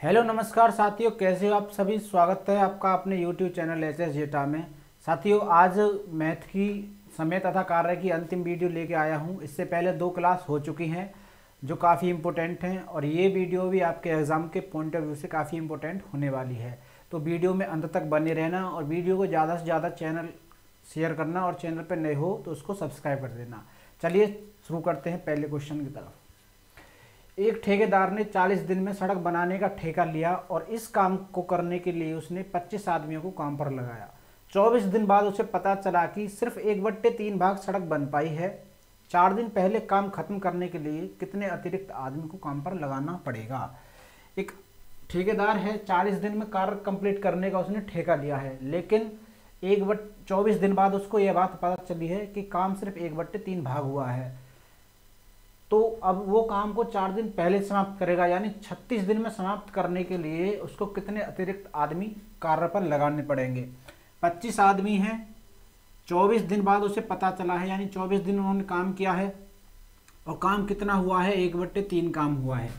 Hello नमस्कार साथियों, कैसे हो आप सभी। स्वागत है आपका अपने YouTube चैनल एसएस जेटा में। साथियों, आज मैथ की समय तथा कार्य की अंतिम वीडियो लेके आया हूं। इससे पहले 2 क्लास हो चुकी हैं जो काफ़ी इम्पोर्टेंट हैं और ये वीडियो भी आपके एग्ज़ाम के पॉइंट ऑफ व्यू से काफ़ी इम्पोर्टेंट होने वाली है। तो वीडियो में अंत तक बने रहना और वीडियो को ज़्यादा से ज़्यादा चैनल शेयर करना और चैनल पर नए हो तो उसको सब्सक्राइब कर देना। चलिए शुरू करते हैं पहले क्वेश्चन की तरफ। एक ठेकेदार ने 40 दिन में सड़क बनाने का ठेका लिया और इस काम को करने के लिए उसने 25 आदमियों को काम पर लगाया। 24 दिन बाद उसे पता चला कि सिर्फ 1/3 भाग सड़क बन पाई है। 4 दिन पहले काम खत्म करने के लिए कितने अतिरिक्त आदमी को काम पर लगाना पड़ेगा। एक ठेकेदार है, 40 दिन में कार्य कंप्लीट करने का उसने ठेका लिया है, लेकिन 24 दिन बाद उसको यह बात पता चली है कि काम सिर्फ 1/3 भाग हुआ है। तो अब वो काम को 4 दिन पहले समाप्त करेगा, यानी 36 दिन में समाप्त करने के लिए उसको कितने अतिरिक्त आदमी कार्य पर लगाने पड़ेंगे। 25 आदमी हैं, 24 दिन बाद उसे पता चला है, यानी 24 दिन उन्होंने काम किया है और काम कितना हुआ है, 1/3 काम हुआ है।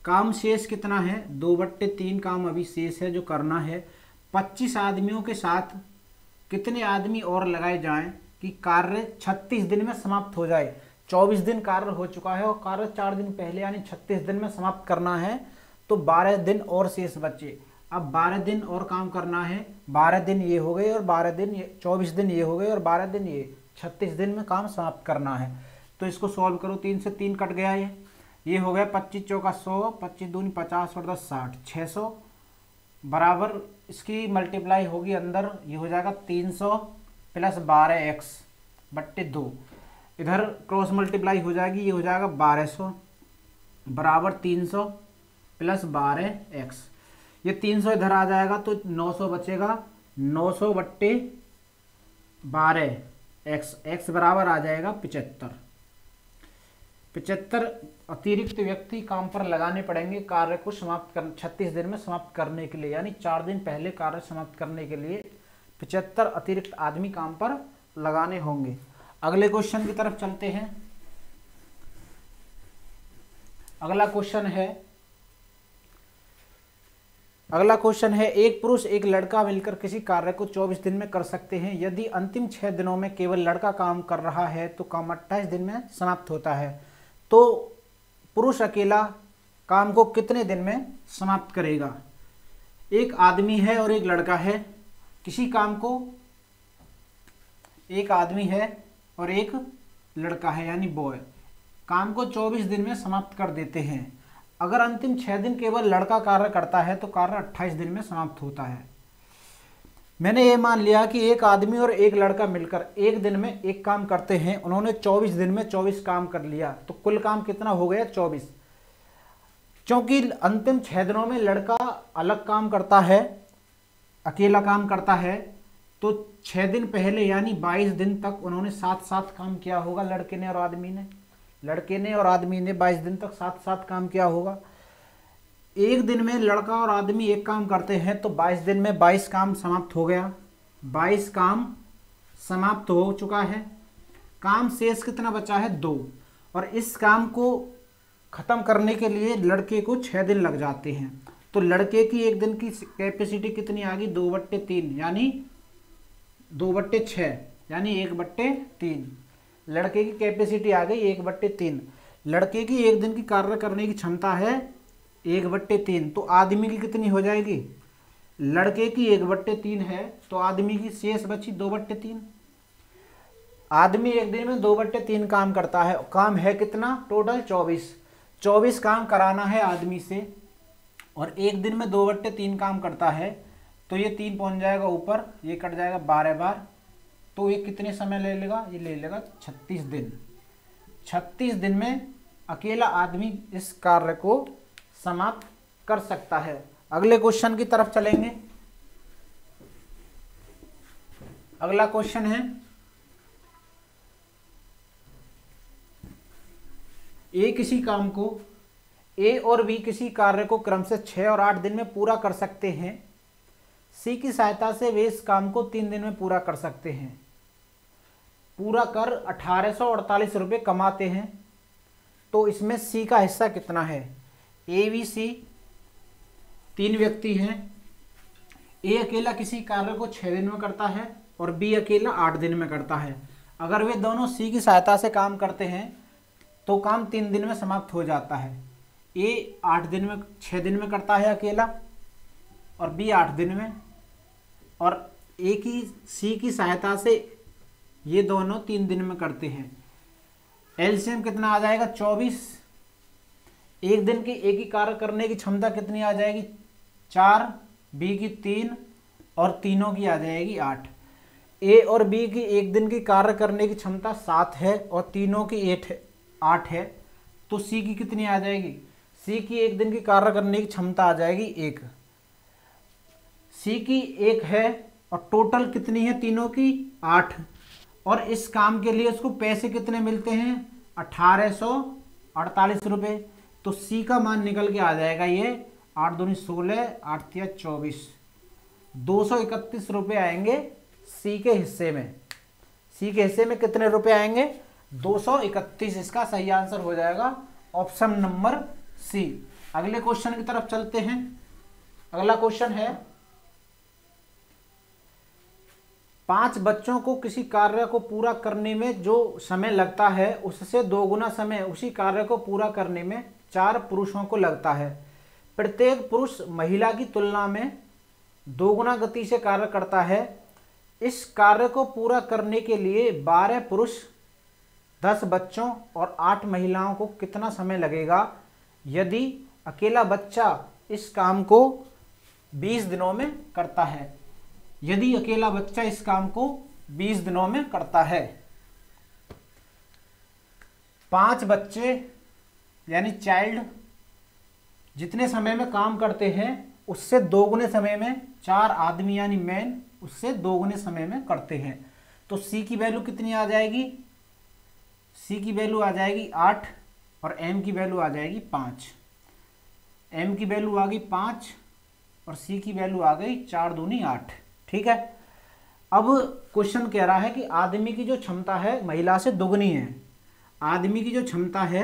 काम शेष कितना है, 2/3 काम अभी शेष है जो करना है। 25 आदमियों के साथ कितने आदमी और लगाए जाएं कि कार्य 36 दिन में समाप्त हो जाए। 24 दिन कार्य हो चुका है और कार्य 4 दिन पहले यानी 36 दिन में समाप्त करना है, तो 12 दिन और शेष बचे। अब 12 दिन और काम करना है, 12 दिन ये हो गए और 12 दिन ये, 24 दिन ये हो गए और 12 दिन ये, 36 दिन में काम समाप्त करना है। तो इसको सॉल्व करो, 3 से 3 कट गया, ये हो गया 25 चौका 100, 25 दूनी 50 और 10 60, 600 बराबर इसकी मल्टीप्लाई होगी अंदर, ये हो जाएगा 300 प्लस 12x/2। इधर क्रॉस मल्टीप्लाई हो जाएगी, ये हो जाएगा 1200 बराबर 300 प्लस 12x। ये 300 इधर आ जाएगा तो 900 बचेगा, 900/12x, x बराबर आ जाएगा 75। 75 अतिरिक्त व्यक्ति काम पर लगाने पड़ेंगे कार्य को समाप्त कर 36 दिन में समाप्त करने के लिए, यानी 4 दिन पहले कार्य समाप्त करने के लिए 75 अतिरिक्त आदमी काम पर लगाने होंगे। अगले क्वेश्चन की तरफ चलते हैं। अगला क्वेश्चन है एक पुरुष एक लड़का मिलकर किसी कार्य को 24 दिन में कर सकते हैं। यदि अंतिम 6 दिनों में केवल लड़का काम कर रहा है तो काम 28 दिन में समाप्त होता है। तो पुरुष अकेला काम को कितने दिन में समाप्त करेगा। एक आदमी है और एक लड़का है, किसी काम को एक आदमी है और एक लड़का है यानी बॉय, काम को 24 दिन में समाप्त कर देते हैं। अगर अंतिम 6 दिन केवल लड़का कार्य करता है तो कार्य 28 दिन में समाप्त होता है। मैंने ये मान लिया कि एक आदमी और एक लड़का मिलकर एक दिन में एक काम करते हैं। उन्होंने 24 दिन में 24 काम कर लिया, तो कुल काम कितना हो गया, 24। क्योंकि अंतिम 6 दिनों में लड़का अलग काम करता है, अकेला काम करता है, तो 6 दिन पहले यानी 22 दिन तक उन्होंने साथ साथ काम किया होगा। लड़के ने और आदमी ने 22 दिन तक साथ साथ काम किया होगा। एक दिन में लड़का और आदमी एक काम करते हैं तो 22 दिन में 22 काम समाप्त हो गया, 22 काम समाप्त हो चुका है। काम शेष कितना बचा है, 2। और इस काम को खत्म करने के लिए लड़के को 6 दिन लग जाते हैं। तो लड़के की एक दिन की कैपेसिटी कितनी आ गई, 2/3 यानी 2/6 यानी 1/3। लड़के की कैपेसिटी आ गई 1/3। लड़के की एक दिन की कार्य करने की क्षमता है 1/3, तो आदमी की कितनी हो जाएगी, लड़के की 1/3 है तो आदमी की शेष बची 2/3। आदमी एक दिन में 2/3 काम करता है, काम है कितना, टोटल 24 काम कराना है आदमी से, और एक दिन में 2/3 काम करता है तो ये 3 पहुंच जाएगा ऊपर, ये कट जाएगा 12 बार, तो ये कितने समय ले लेगा, ये ले लेगा 36 दिन। 36 दिन में अकेला आदमी इस कार्य को समाप्त कर सकता है। अगले क्वेश्चन की तरफ चलेंगे। अगला क्वेश्चन है, ए किसी काम को ए और बी किसी कार्य को क्रम से 6 और 8 दिन में पूरा कर सकते हैं। सी की सहायता से वे इस काम को 3 दिन में पूरा कर सकते हैं। पूरा कर 1848 रुपये कमाते हैं। तो इसमें सी का हिस्सा कितना है, ए बी सी तीन व्यक्ति हैं। ए अकेला किसी कार्य को 6 दिन में करता है और बी अकेला 8 दिन में करता है। अगर वे दोनों सी की सहायता से काम करते हैं तो काम 3 दिन में समाप्त हो जाता है। ए 6 दिन में करता है अकेला और बी 8 दिन में, और ए की सी की सहायता से ये दोनों 3 दिन में करते हैं। एलसीएम कितना आ जाएगा? 24। एक दिन की ए की कार्य करने की क्षमता कितनी आ जाएगी? 4, बी की 3 और तीनों की आ जाएगी 8। ए और बी की एक दिन की कार्य करने की क्षमता 7 है और तीनों की 8 है, तो सी की कितनी आ जाएगी? सी की एक दिन की कार्य करने की क्षमता आ जाएगी 1। सी की 1 है और टोटल कितनी है तीनों की? 8। और इस काम के लिए उसको पैसे कितने मिलते हैं? 1848 रुपये। तो सी का मान निकल के आ जाएगा ये 8 दूनी 16, 8 तिया 24, 231 रुपये आएंगे सी के हिस्से में। सी के हिस्से में कितने रुपए आएंगे? 231। इसका सही आंसर हो जाएगा ऑप्शन नंबर सी। अगले क्वेश्चन की तरफ चलते हैं। अगला क्वेश्चन है 5 बच्चों को किसी कार्य को पूरा करने में जो समय लगता है उससे 2 गुना समय उसी कार्य को पूरा करने में 4 पुरुषों को लगता है। प्रत्येक पुरुष महिला की तुलना में 2 गुना गति से कार्य करता है। इस कार्य को पूरा करने के लिए 12 पुरुष, 10 बच्चों और 8 महिलाओं को कितना समय लगेगा यदि अकेला बच्चा इस काम को 20 दिनों में करता है? यदि अकेला बच्चा इस काम को 20 दिनों में करता है। 5 बच्चे यानी चाइल्ड जितने समय में काम करते हैं उससे 2 गुने समय में 4 आदमी यानी मैन उससे 2 गुने समय में करते हैं। तो सी की वैल्यू कितनी आ जाएगी? सी की वैल्यू आ जाएगी 8 और एम की वैल्यू आ जाएगी 5। एम की वैल्यू आ गई 5 और सी की वैल्यू आ गई 4 दूनी 8। ठीक है। अब क्वेश्चन कह रहा है कि आदमी की जो क्षमता है महिला से दोगुनी है। आदमी की जो क्षमता है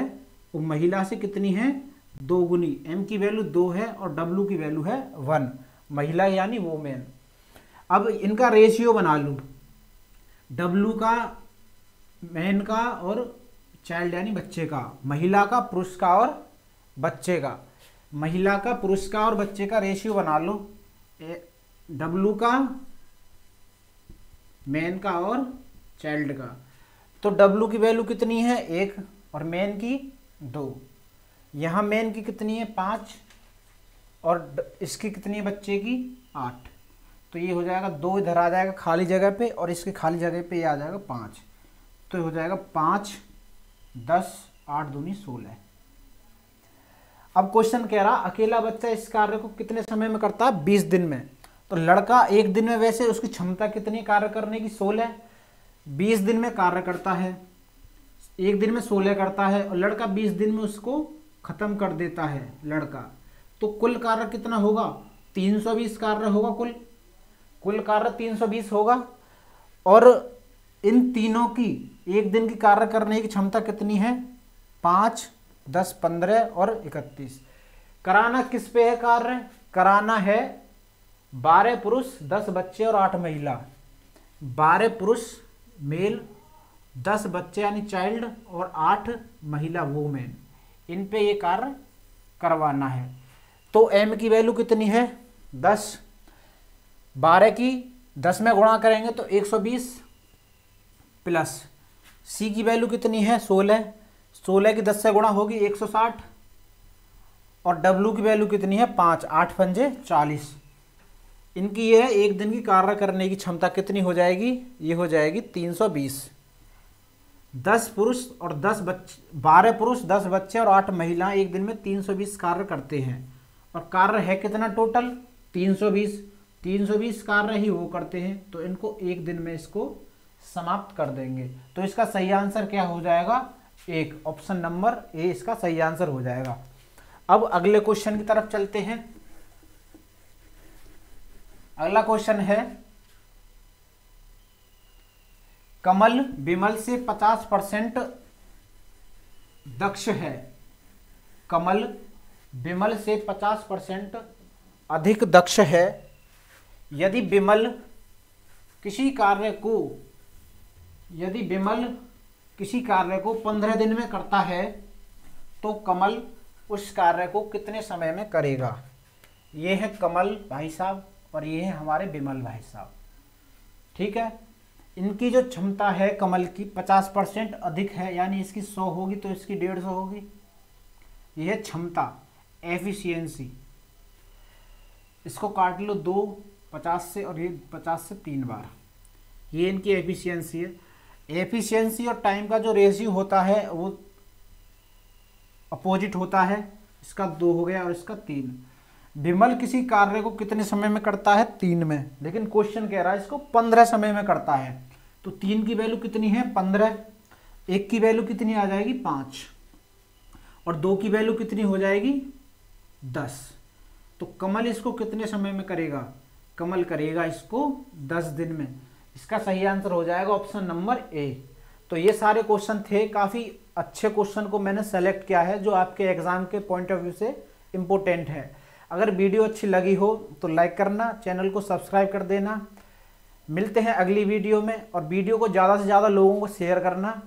वो महिला से कितनी है? 2 गुनी। एम की वैल्यू 2 है और डब्ल्यू की वैल्यू है 1। महिला यानी वोमेन। अब इनका रेशियो बना लूँ, डब्ल्यू का मैन का और चाइल्ड यानी बच्चे का, महिला का पुरुष का और बच्चे का। महिला का पुरुष का और बच्चे का रेशियो बना लो, डब्ल्यू का मैन का और चाइल्ड का। तो डब्ल्यू की वैल्यू कितनी है? 1 और मैन की 2। यहाँ मैन की कितनी है? 5 और इसकी कितनी है बच्चे की? 8। तो ये हो जाएगा 2 इधर आ जाएगा खाली जगह पे और इसके खाली जगह पे ये आ जाएगा 5। तो ये हो जाएगा 5, 10, 8 दूनी 16। अब क्वेश्चन कह रहा अकेला बच्चा इस कार्य को कितने समय में करता है? 20 दिन में। तो लड़का एक दिन में वैसे उसकी क्षमता कितनी कार्य करने की? 16। 20 दिन में कार्य करता है, एक दिन में 16 करता है और लड़का 20 दिन में उसको खत्म कर देता है लड़का। तो कुल कार्य कितना होगा? 320 कार्य होगा। कुल कार्य 320 होगा। और इन तीनों की एक दिन की कार्य करने की क्षमता कितनी है? 5, 10, 15 और 31। कराना किस पे है कार्य? कराना है 12 पुरुष, 10 बच्चे और 8 महिला। 12 पुरुष मेल, 10 बच्चे यानी चाइल्ड और 8 महिला वुमेन। इन पे ये कार्य करवाना है। तो एम की वैल्यू कितनी है? 10। 12 की 10 में गुणा करेंगे तो 120 प्लस सी की वैल्यू कितनी है? 16। 16 की 10 से गुणा होगी 160 और डब्ल्यू की वैल्यू कितनी है? 5। 8 पंजे 40। इनकी ये है एक दिन की कार्य करने की क्षमता कितनी हो जाएगी? ये हो जाएगी 320। 10 पुरुष और 10 बच्चे, 12 पुरुष, 10 बच्चे और 8 महिलाएं एक दिन में 320 कार्य करते हैं। और कार्य है कितना टोटल? 320। 320 कार्य ही वो करते हैं तो इनको एक दिन में इसको समाप्त कर देंगे। तो इसका सही आंसर क्या हो जाएगा? 1। ऑप्शन नंबर ए इसका सही आंसर हो जाएगा। अब अगले क्वेश्चन की तरफ चलते हैं। अगला क्वेश्चन है कमल विमल से 50% दक्ष है। कमल विमल से 50% अधिक दक्ष है। यदि विमल किसी कार्य को 15 दिन में करता है तो कमल उस कार्य को कितने समय में करेगा। ये है कमल भाई साहब और ये है हमारे विमल भाई साहब। ठीक है, इनकी जो क्षमता है कमल की 50% अधिक है, यानी इसकी 100 होगी तो इसकी 150 होगी। यह है क्षमता, एफिशिएंसी। इसको काट लो 2 50 से और ये 50 से 3 बार, ये इनकी एफिशिएंसी है। एफिशिएंसी और टाइम का जो रेशियो होता है वो अपोजिट होता है। इसका 2 हो गया और इसका 3। विमल किसी कार्य को कितने समय में करता है, 3 में, लेकिन क्वेश्चन कह रहा है इसको 15 समय में करता है। तो 3 की वैल्यू कितनी है, 15। 1 की वैल्यू कितनी आ जाएगी, 5, और 2 की वैल्यू कितनी हो जाएगी, 10। तो कमल इसको कितने समय में करेगा, कमल करेगा इसको 10 दिन में। इसका सही आंसर हो जाएगा ऑप्शन नंबर ए। तो ये सारे क्वेश्चन थे, काफ़ी अच्छे क्वेश्चन को मैंने सेलेक्ट किया है जो आपके एग्जाम के पॉइंट ऑफ व्यू से इम्पोर्टेंट है। अगर वीडियो अच्छी लगी हो तो लाइक करना, चैनल को सब्सक्राइब कर देना। मिलते हैं अगली वीडियो में, और वीडियो को ज़्यादा से ज़्यादा लोगों को शेयर करना।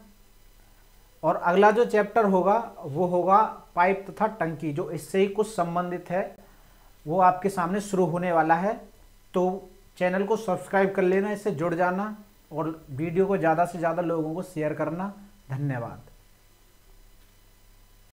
और अगला जो चैप्टर होगा वो होगा पाइप तथा टंकी, जो इससे ही कुछ संबंधित है, वो आपके सामने शुरू होने वाला है। तो चैनल को सब्सक्राइब कर लेना, इससे जुड़ जाना और वीडियो को ज़्यादा से ज़्यादा लोगों को शेयर करना। धन्यवाद।